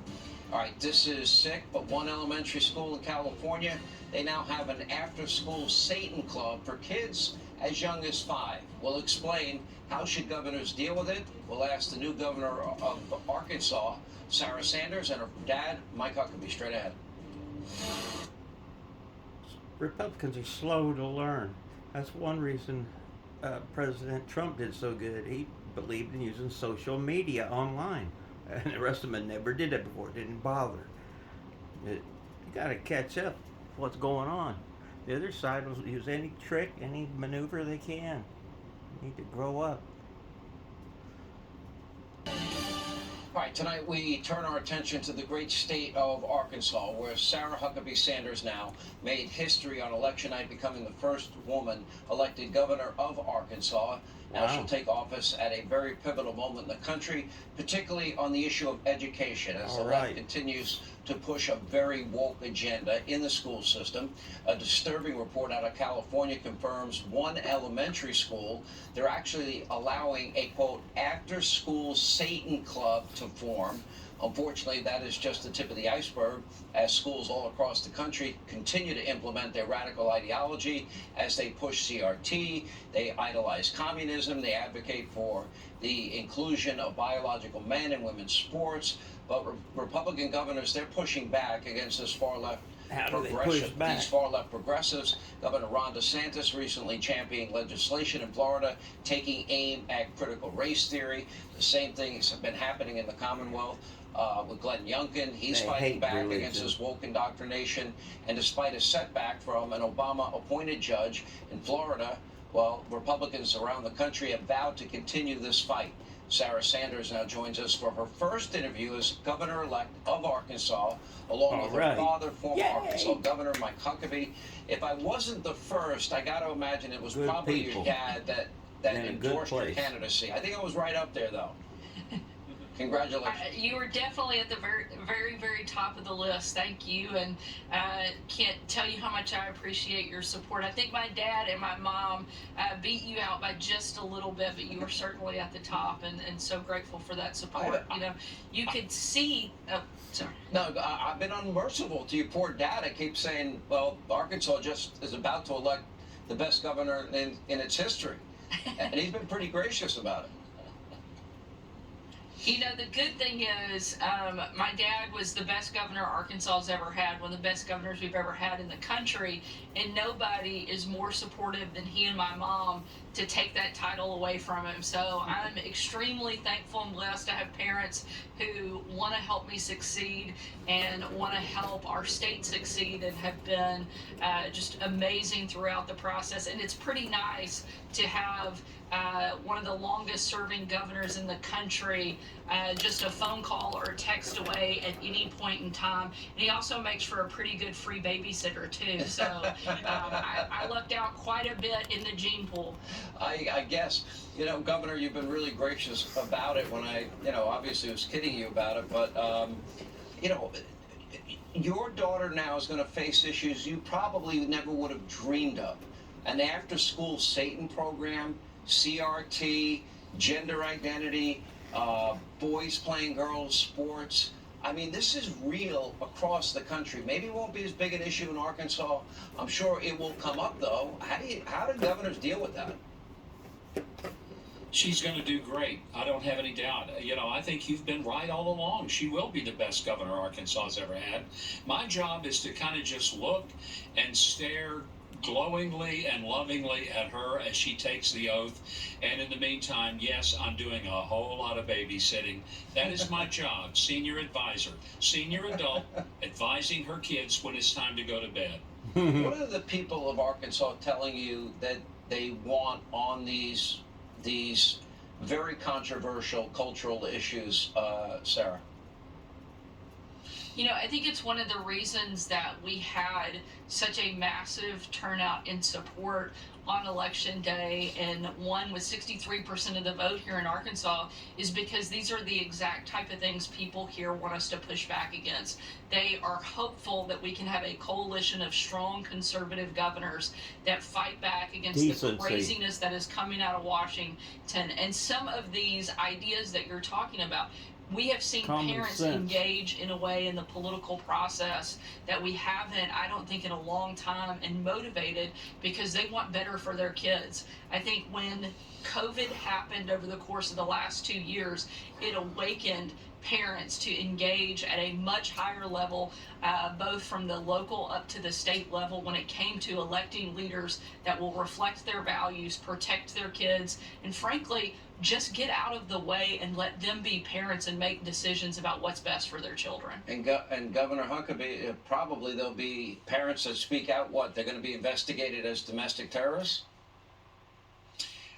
All right, this is sick, but one elementary school in California, they now have an after-school Satan club for kids as young as 5. We'll explain how should governors deal with it. We'll ask the new governor of Arkansas, Sarah Sanders, and her dad, Mike Huckabee. Straight ahead. Republicans are slow to learn. That's one reason President Trump did so good. He believed in using social media online. And the rest of them never did that before. It didn't bother. You got to catch up what's going on. The other side will use any trick, any maneuver they can. You need to grow up. All right, tonight we turn our attention to the great state of Arkansas, where Sarah Huckabee Sanders now made history on election night, becoming the first woman elected governor of Arkansas. Now she'll take office at a very pivotal moment in the country, particularly on the issue of education, as the left continues to push a very woke agenda in the school system. A disturbing report out of California confirms one elementary school, they're actually allowing a, quote, after-school Satan club to form. Unfortunately, that is just the tip of the iceberg as schools all across the country continue to implement their radical ideology as they push CRT, they idolize communism, they advocate for the inclusion of biological men in women's sports. But Republican governors, they're pushing back against this far left these far left progressives. Governor Ron DeSantis recently championed legislation in Florida taking aim at critical race theory. The same thing has been happening in the Commonwealth with Glenn Youngkin. He's fighting back against this woke indoctrination. And despite a setback from an Obama-appointed judge in Florida, well, Republicans around the country have vowed to continue this fight. Sarah Sanders now joins us for her first interview as governor-elect of Arkansas, along with her father, former Arkansas Governor Mike Huckabee. If I wasn't the first, I got to imagine it was probably your dad that that in a good endorsed your place. candidacy. I think I was right up there, though. Congratulations. You were definitely at the very top of the list. Thank you, and can't tell you how much I appreciate your support. I think my dad and my mom beat you out by just a little bit, but you were certainly at the top, and so grateful for that support. You know, you could see. Oh, sorry. No, I've been unmerciful to your poor dad. I keep saying, well, Arkansas just is about to elect the best governor in its history, and he's been pretty gracious about it. You know, the good thing is, my dad was the best governor Arkansas has ever had, one of the best governors we've ever had in the country, and nobody is more supportive than he and my mom to take that title away from him. So I'm extremely thankful and blessed to have parents who want to help me succeed and want to help our state succeed, and have been just amazing throughout the process. And it's pretty nice to have one of the longest serving governors in the country just a phone call or a text away at any point in time. And he also makes for a pretty good free babysitter too. So I lucked out quite a bit in the gene pool. I guess, you know, Governor, you've been really gracious about it when I, you know, obviously was kidding you about it, but, you know, your daughter now is going to face issues you probably never would have dreamed of. An after-school Satan program, CRT, gender identity, boys playing girls sports. I mean, this is real across the country. Maybe it won't be as big an issue in Arkansas. I'm sure it will come up, though. How do governors deal with that? She's going to do great. I don't have any doubt. You know, I think you've been right all along. She will be the best governor Arkansas has ever had. My job is to kind of just look and stare glowingly and lovingly at her as she takes the oath. And in the meantime, yes, I'm doing a whole lot of babysitting. That is my job, senior advisor, senior adult, advising her kids when it's time to go to bed. What are the people of Arkansas telling you that they want on these very controversial cultural issues, Sarah? You know, I think it's one of the reasons that we had such a massive turnout in support on election day and won with 63% of the vote here in Arkansas, is because these are the exact type of things people here want us to push back against. They are hopeful that we can have a coalition of strong conservative governors that fight back against the craziness that is coming out of Washington. And some of these ideas that you're talking about, we have seen parents engage in a way in the political process that we haven't, I don't think, in a long time, and motivated because they want better for their kids. I think when COVID happened over the course of the last 2 years, it awakened parents to engage at a much higher level, both from the local up to the state level, when it came to electing leaders that will reflect their values, protect their kids, and frankly, just get out of the way and let them be parents and make decisions about what's best for their children. And Governor Huckabee, probably there'll be parents that speak out. What, they're going to be investigated as domestic terrorists?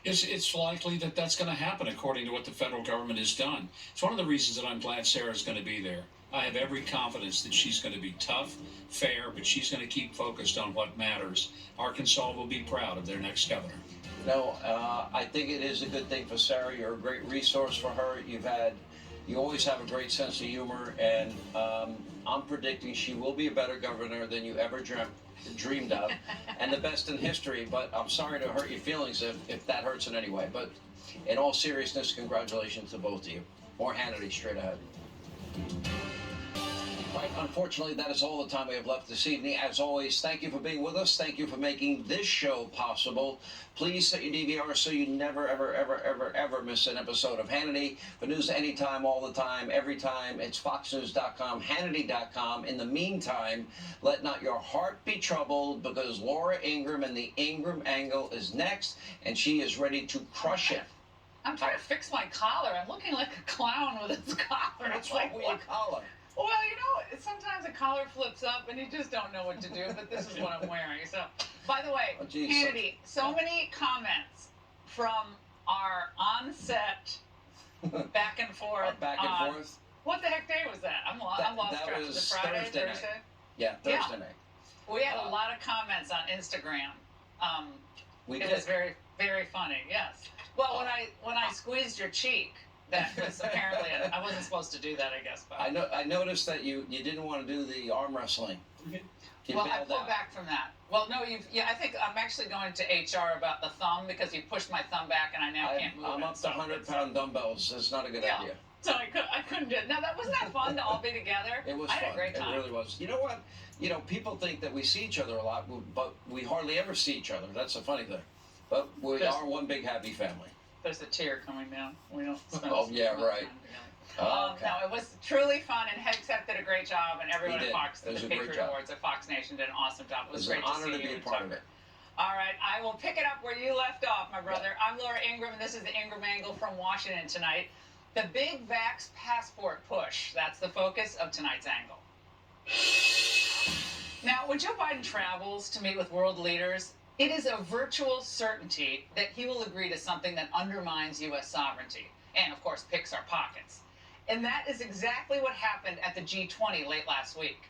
It's likely that that's going to happen according to what the federal government has done. It's one of the reasons that I'm glad Sarah's going to be there. I have every confidence that she's going to be tough, fair, but she's going to keep focused on what matters. Arkansas will be proud of their next governor. No, I think it is a good thing for Sarah. You're a great resource for her. You always have a great sense of humor, and I'm predicting she will be a better governor than you ever dreamed of, and the best in history. But I'm sorry to hurt your feelings if that hurts in any way. But in all seriousness, congratulations to both of you. More Hannity straight ahead. Right, unfortunately, that is all the time we have left this evening. As always, thank you for being with us. Thank you for making this show possible. Please set your DVR so you never, ever, ever, ever, ever miss an episode of Hannity. For news anytime, all the time, every time, it's foxnews.com, Hannity.com. In the meantime, let not your heart be troubled, because Laura Ingraham and the Ingraham Angle is next, and she is ready to crush it. I'm trying to fix my collar. I'm looking like a clown with this collar. What's wrong with your collar? Well, you know, sometimes a collar flips up and you just don't know what to do, but this is what I'm wearing. So, by the way, Hannity, so many comments from our on-set back and forth. Forth? What the heck day was that? I'm lost track. That was Friday, Thursday Thursday? night. Yeah, Thursday night. We had a lot of comments on Instagram. We it did. was very Very funny, yes. Well, when I squeezed your cheek, that was apparently I wasn't supposed to do that, I guess. But I noticed that you didn't want to do the arm wrestling. You well, I bailed pulled out. back from that. Well, no, I think I'm actually going to HR about the thumb because you pushed my thumb back and I now can't move I'm it. up to 100-pound dumbbells. That's not a good Yeah. idea. So I couldn't do it. Now, wasn't that fun to all be together? It was I had fun. a great time. It really was. You know what? You know, people think that we see each other a lot, but we hardly ever see each other. That's the funny thing. But we are one big happy family. There's a tear coming down. We don't spend Oh, yeah, right. Okay. No, it was truly fun, and Hegseth did a great job, and everyone He at did. Fox, It was the a great Patriot job. Awards at Fox Nation did an awesome job. It was It was great an honor to to see be you a part of Tucker. it. All right, I will pick it up where you left off, my brother. I'm Laura Ingram, and this is the Ingram Angle from Washington tonight. The big vax passport push. That's the focus of tonight's angle. Now, when Joe Biden travels to meet with world leaders, it is a virtual certainty that he will agree to something that undermines U.S. sovereignty and, of course, picks our pockets. And that is exactly what happened at the G20 late last week.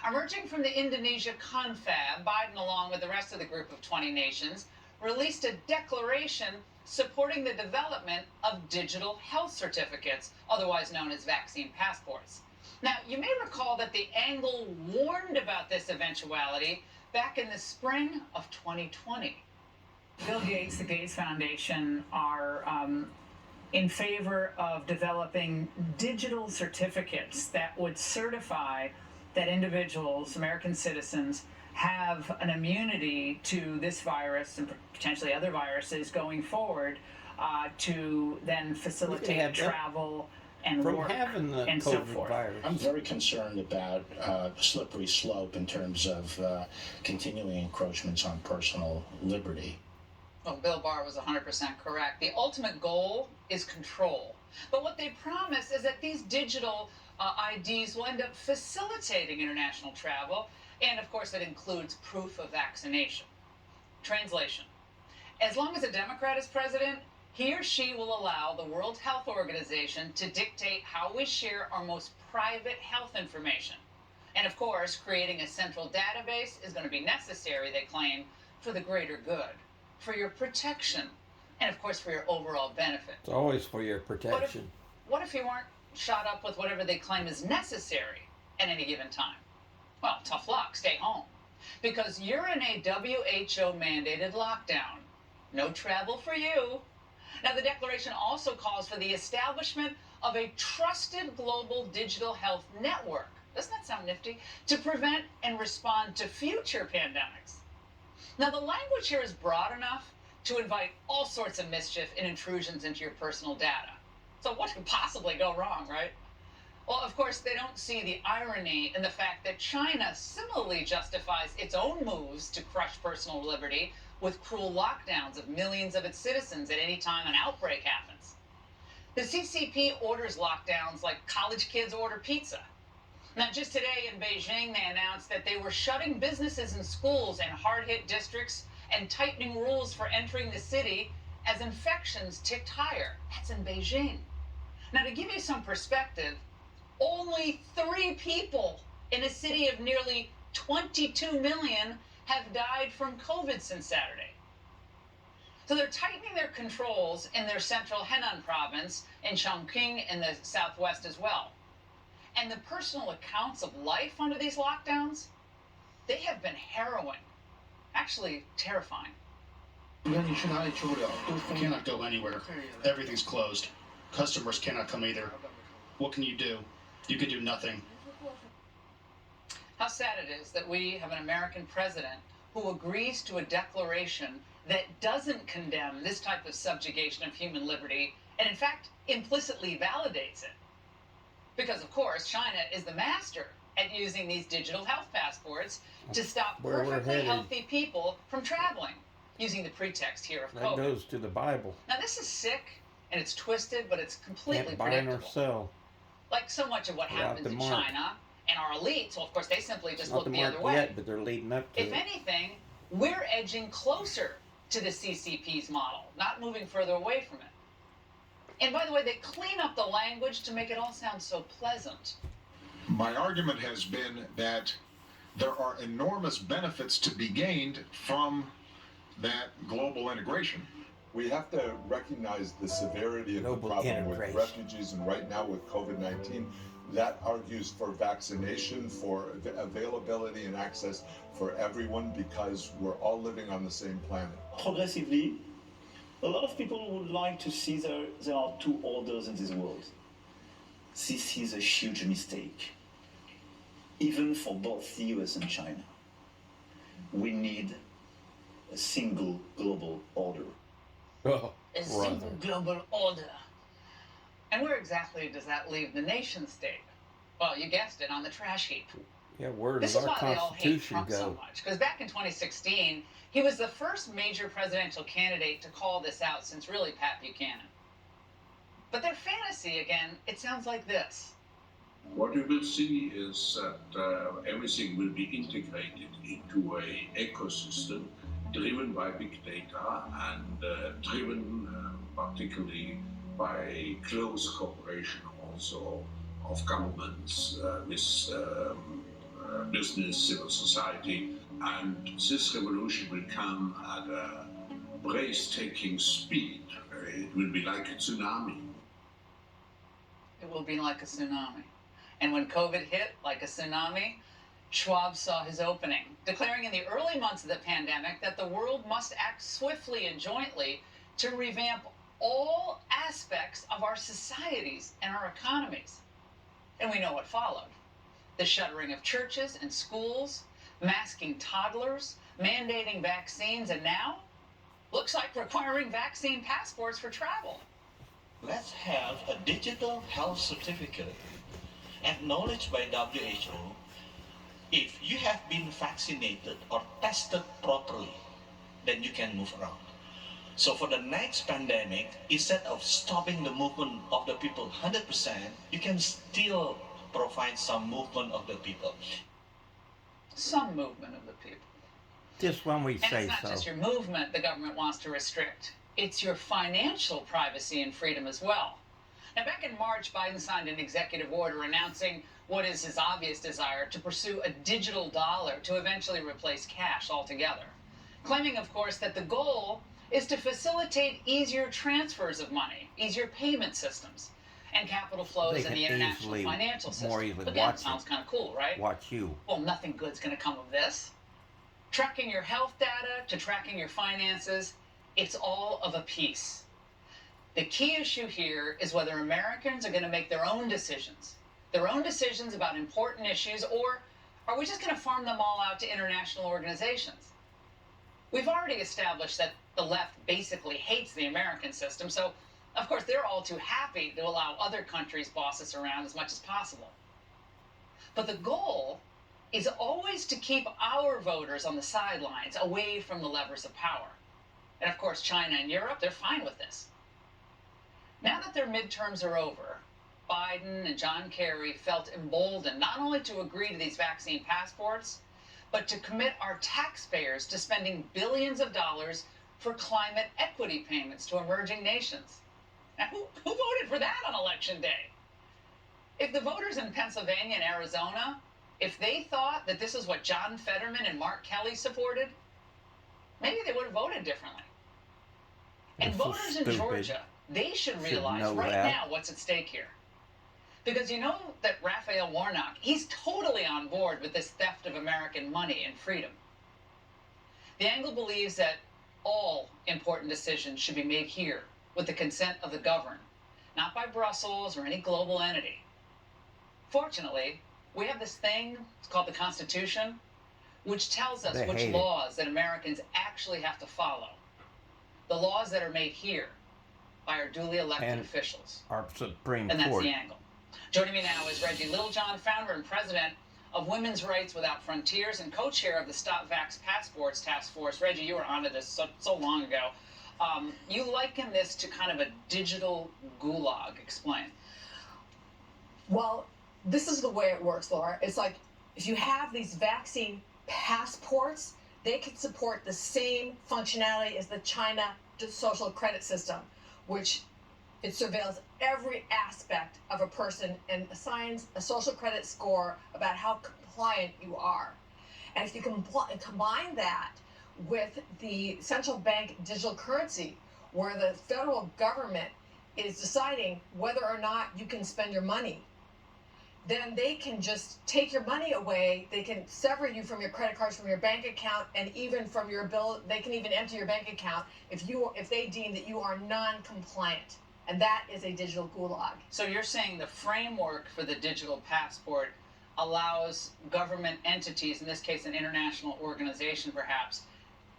Emerging from the Indonesia confab, Biden, along with the rest of the group of 20 nations, released a declaration supporting the development of digital health certificates, otherwise known as vaccine passports. Now, you may recall that the Angle warned about this eventuality back in the spring of 2020. Bill Gates, the Gates Foundation, are in favor of developing digital certificates that would certify that individuals, American citizens, have an immunity to this virus and potentially other viruses going forward to then facilitate travel and from work having the and COVID so forth. virus. I'm very concerned about the slippery slope in terms of continuing encroachments on personal liberty. Well, Bill Barr was 100% correct. The ultimate goal is control. But what they promise is that these digital IDs will end up facilitating international travel, and of course, that includes proof of vaccination. Translation: as long as a Democrat is president, he or she will allow the World Health Organization to dictate how we share our most private health information. And of course, creating a central database is going to be necessary, they claim, for the greater good, for your protection, and of course for your overall benefit. It's always for your protection. What if you weren't shot up with whatever they claim is necessary at any given time? Well, tough luck, stay home. Because you're in a WHO mandated lockdown. No travel for you. Now, the declaration also calls for the establishment of a trusted global digital health network. Doesn't that sound nifty? To prevent and respond to future pandemics. Now, the language here is broad enough to invite all sorts of mischief and intrusions into your personal data. So what could possibly go wrong, right? Well, of course, they don't see the irony in the fact that China similarly justifies its own moves to crush personal liberty with cruel lockdowns of millions of its citizens at any time an outbreak happens. The CCP orders lockdowns like college kids order pizza. Now, just today in Beijing, they announced that they were shutting businesses and schools in hard-hit districts and tightening rules for entering the city as infections ticked higher. That's in Beijing. Now, to give you some perspective, only 3 people in a city of nearly 22 million have died from COVID since Saturday. So they're tightening their controls in their central Henan province, in Chongqing in the southwest as well. And the personal accounts of life under these lockdowns, they have been harrowing, actually terrifying. You cannot go anywhere. Everything's closed. Customers cannot come either. What can you do? You can do nothing. How sad it is that we have an American president who agrees to a declaration that doesn't condemn this type of subjugation of human liberty and, in fact, implicitly validates it. Because, of course, China is the master at using these digital health passports to stop perfectly healthy people from traveling, using the pretext here of That COVID. goes to the Bible. Now, this is sick, and it's twisted, but it's completely Can't buy predictable. nor sell. Like so much of what They're out happens the in mark. China and our elites, well, of course, they simply just Not look the the mark other way. yet, but they're leading up to If it. anything, we're edging closer to the CCP's model, not moving further away from it. And by the way, they clean up the language to make it all sound so pleasant. My argument has been that there are enormous benefits to be gained from that global integration. we have to recognize the severity of Global the problem with integration. refugees, and right now with COVID-19, that argues for vaccination, for availability and access for everyone, because we're all living on the same planet. Progressively, a lot of people would like to see there are two orders in this world. This is a huge mistake, even for both the US and China. We need a single global order. Oh, A single global order. And where exactly does that leave the nation state? Well, you guessed it, on the trash heap. Yeah, where This does is our why they all hate Constitution Trump so go? much. Because back in 2016, he was the first major presidential candidate to call this out since really Pat Buchanan. But their fantasy, again, it sounds like this. What we will see is that everything will be integrated into an ecosystem driven by big data and driven particularly by close cooperation also of governments with business, civil society. And this revolution will come at a breathtaking speed. It will be like a tsunami. It will be like a tsunami. And when COVID hit like a tsunami, Schwab saw his opening, declaring in the early months of the pandemic that the world must act swiftly and jointly to revamp all aspects of our societies and our economies. And we know what followed. The shuttering of churches and schools, masking toddlers, mandating vaccines, and now, looks like requiring vaccine passports for travel. Let's have a digital health certificate acknowledged by WHO if you have been vaccinated or tested properly, then you can move around. So for the next pandemic, instead of stopping the movement of the people 100%, you can still provide some movement of the people. Some movement of the people. Just when we And say it's not so. just your movement the government wants to restrict. It's your financial privacy and freedom as well. Now, back in March, Biden signed an executive order announcing what is his obvious desire to pursue a digital dollar to eventually replace cash altogether. Claiming, of course, that the goal is to facilitate easier transfers of money, easier payment systems, and capital flows They in can the international easily, financial system. more easily Again, watch sounds it. kind of cool, right? Watch you. Well, nothing good's going to come of this. Tracking your health data to tracking your finances, it's all of a piece. The key issue here is whether Americans are going to make their own decisions about important issues, or are we just going to farm them all out to international organizations? We've already established that the left basically hates the American system, so of course they're all too happy to allow other countries' boss us around as much as possible. But the goal is always to keep our voters on the sidelines, away from the levers of power. And of course, China and Europe, they're fine with this. Now that their midterms are over, Biden and John Kerry felt emboldened not only to agree to these vaccine passports, but to commit our taxpayers to spending billions of dollars for climate equity payments to emerging nations. Now, who voted for that on Election Day? If the voters in Pennsylvania and Arizona, if they thought that this is what John Fetterman and Mark Kelly supported, maybe they would have voted differently. And They're so voters in stupid. Georgia, they should realize know right that. now what's at stake here. Because you know that Raphael Warnock, he's totally on board with this theft of American money and freedom. The Angle believes that all important decisions should be made here with the consent of the governed, not by Brussels or any global entity. Fortunately, we have this thing, it's called the Constitution, which tells us They which hate it. laws that Americans actually have to follow. The laws that are made here by our duly elected And officials. our Supreme And that's Court. the Angle. Joining me now is Reggie Littlejohn, founder and president of Women's Rights Without Frontiers and co-chair of the Stop Vax Passports Task Force. Reggie, you were onto this so long ago. You liken this to kind of a digital gulag. Explain. Well, this is the way it works, Laura. It's like if you have these vaccine passports, they can support the same functionality as the China social credit system, which it surveils every aspect of a person and assigns a social credit score about how compliant you are. And if you combine that with the central bank digital currency, where the federal government is deciding whether or not you can spend your money, then they can just take your money away. They can sever you from your credit cards, from your bank account, and even from your bill. They can even empty your bank account if they deem that you are non-compliant, and that is a digital gulag. So you're saying the framework for the digital passport allows government entities, in this case an international organization perhaps,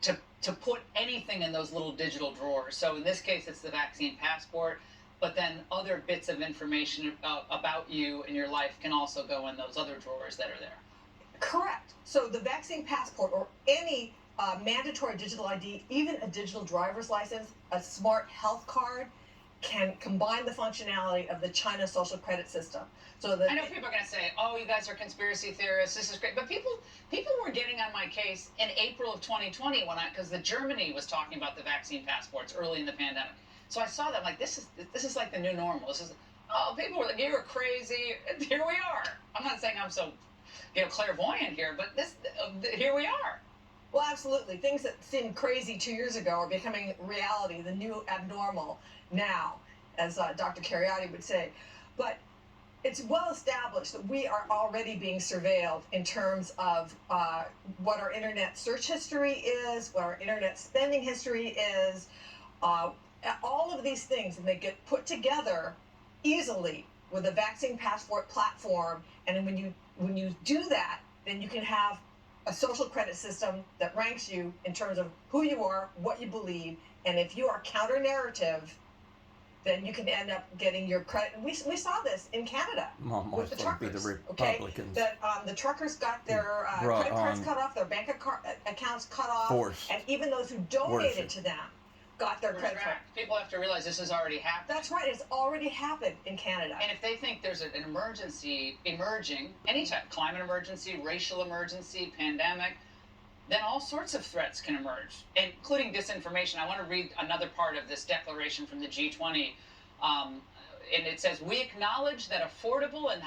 to put anything in those little digital drawers. So in this case it's the vaccine passport, but then other bits of information about you and your life can also go in those other drawers that are there. Correct. So the vaccine passport or any mandatory digital ID, even a digital driver's license, a smart health card, can combine the functionality of the China social credit system. So that I know people are going to say, "Oh, you guys are conspiracy theorists. This is great," but people were getting on my case in April of 2020 because the Germany was talking about the vaccine passports early in the pandemic. So I saw that, like, this is like the new normal. This is, oh, people were like, "You were crazy." Here we are. I'm not saying I'm so, clairvoyant here, but here we are. Well, absolutely. Things that seemed crazy 2 years ago are becoming reality, the new abnormal now, as Dr. Hannity would say. But it's well established that we are already being surveilled in terms of what our internet search history is, what our internet spending history is, all of these things, and they get put together easily with a vaccine passport platform. And when you do that, then you can have a social credit system that ranks you in terms of who you are, what you believe, and if you are counter-narrative, then you can end up getting your credit. We saw this in Canada with the truckers. The Republicans. Okay? That the truckers got their credit cards cut off, their bank accounts cut off, and even those who donated to them got their credit card. People have to realize this has already happened. That's right. It's already happened in Canada. And if they think there's an emergency emerging, any type, climate emergency, racial emergency, pandemic, then all sorts of threats can emerge, including disinformation. I want to read another part of this declaration from the G20. And it says, "We acknowledge that affordable and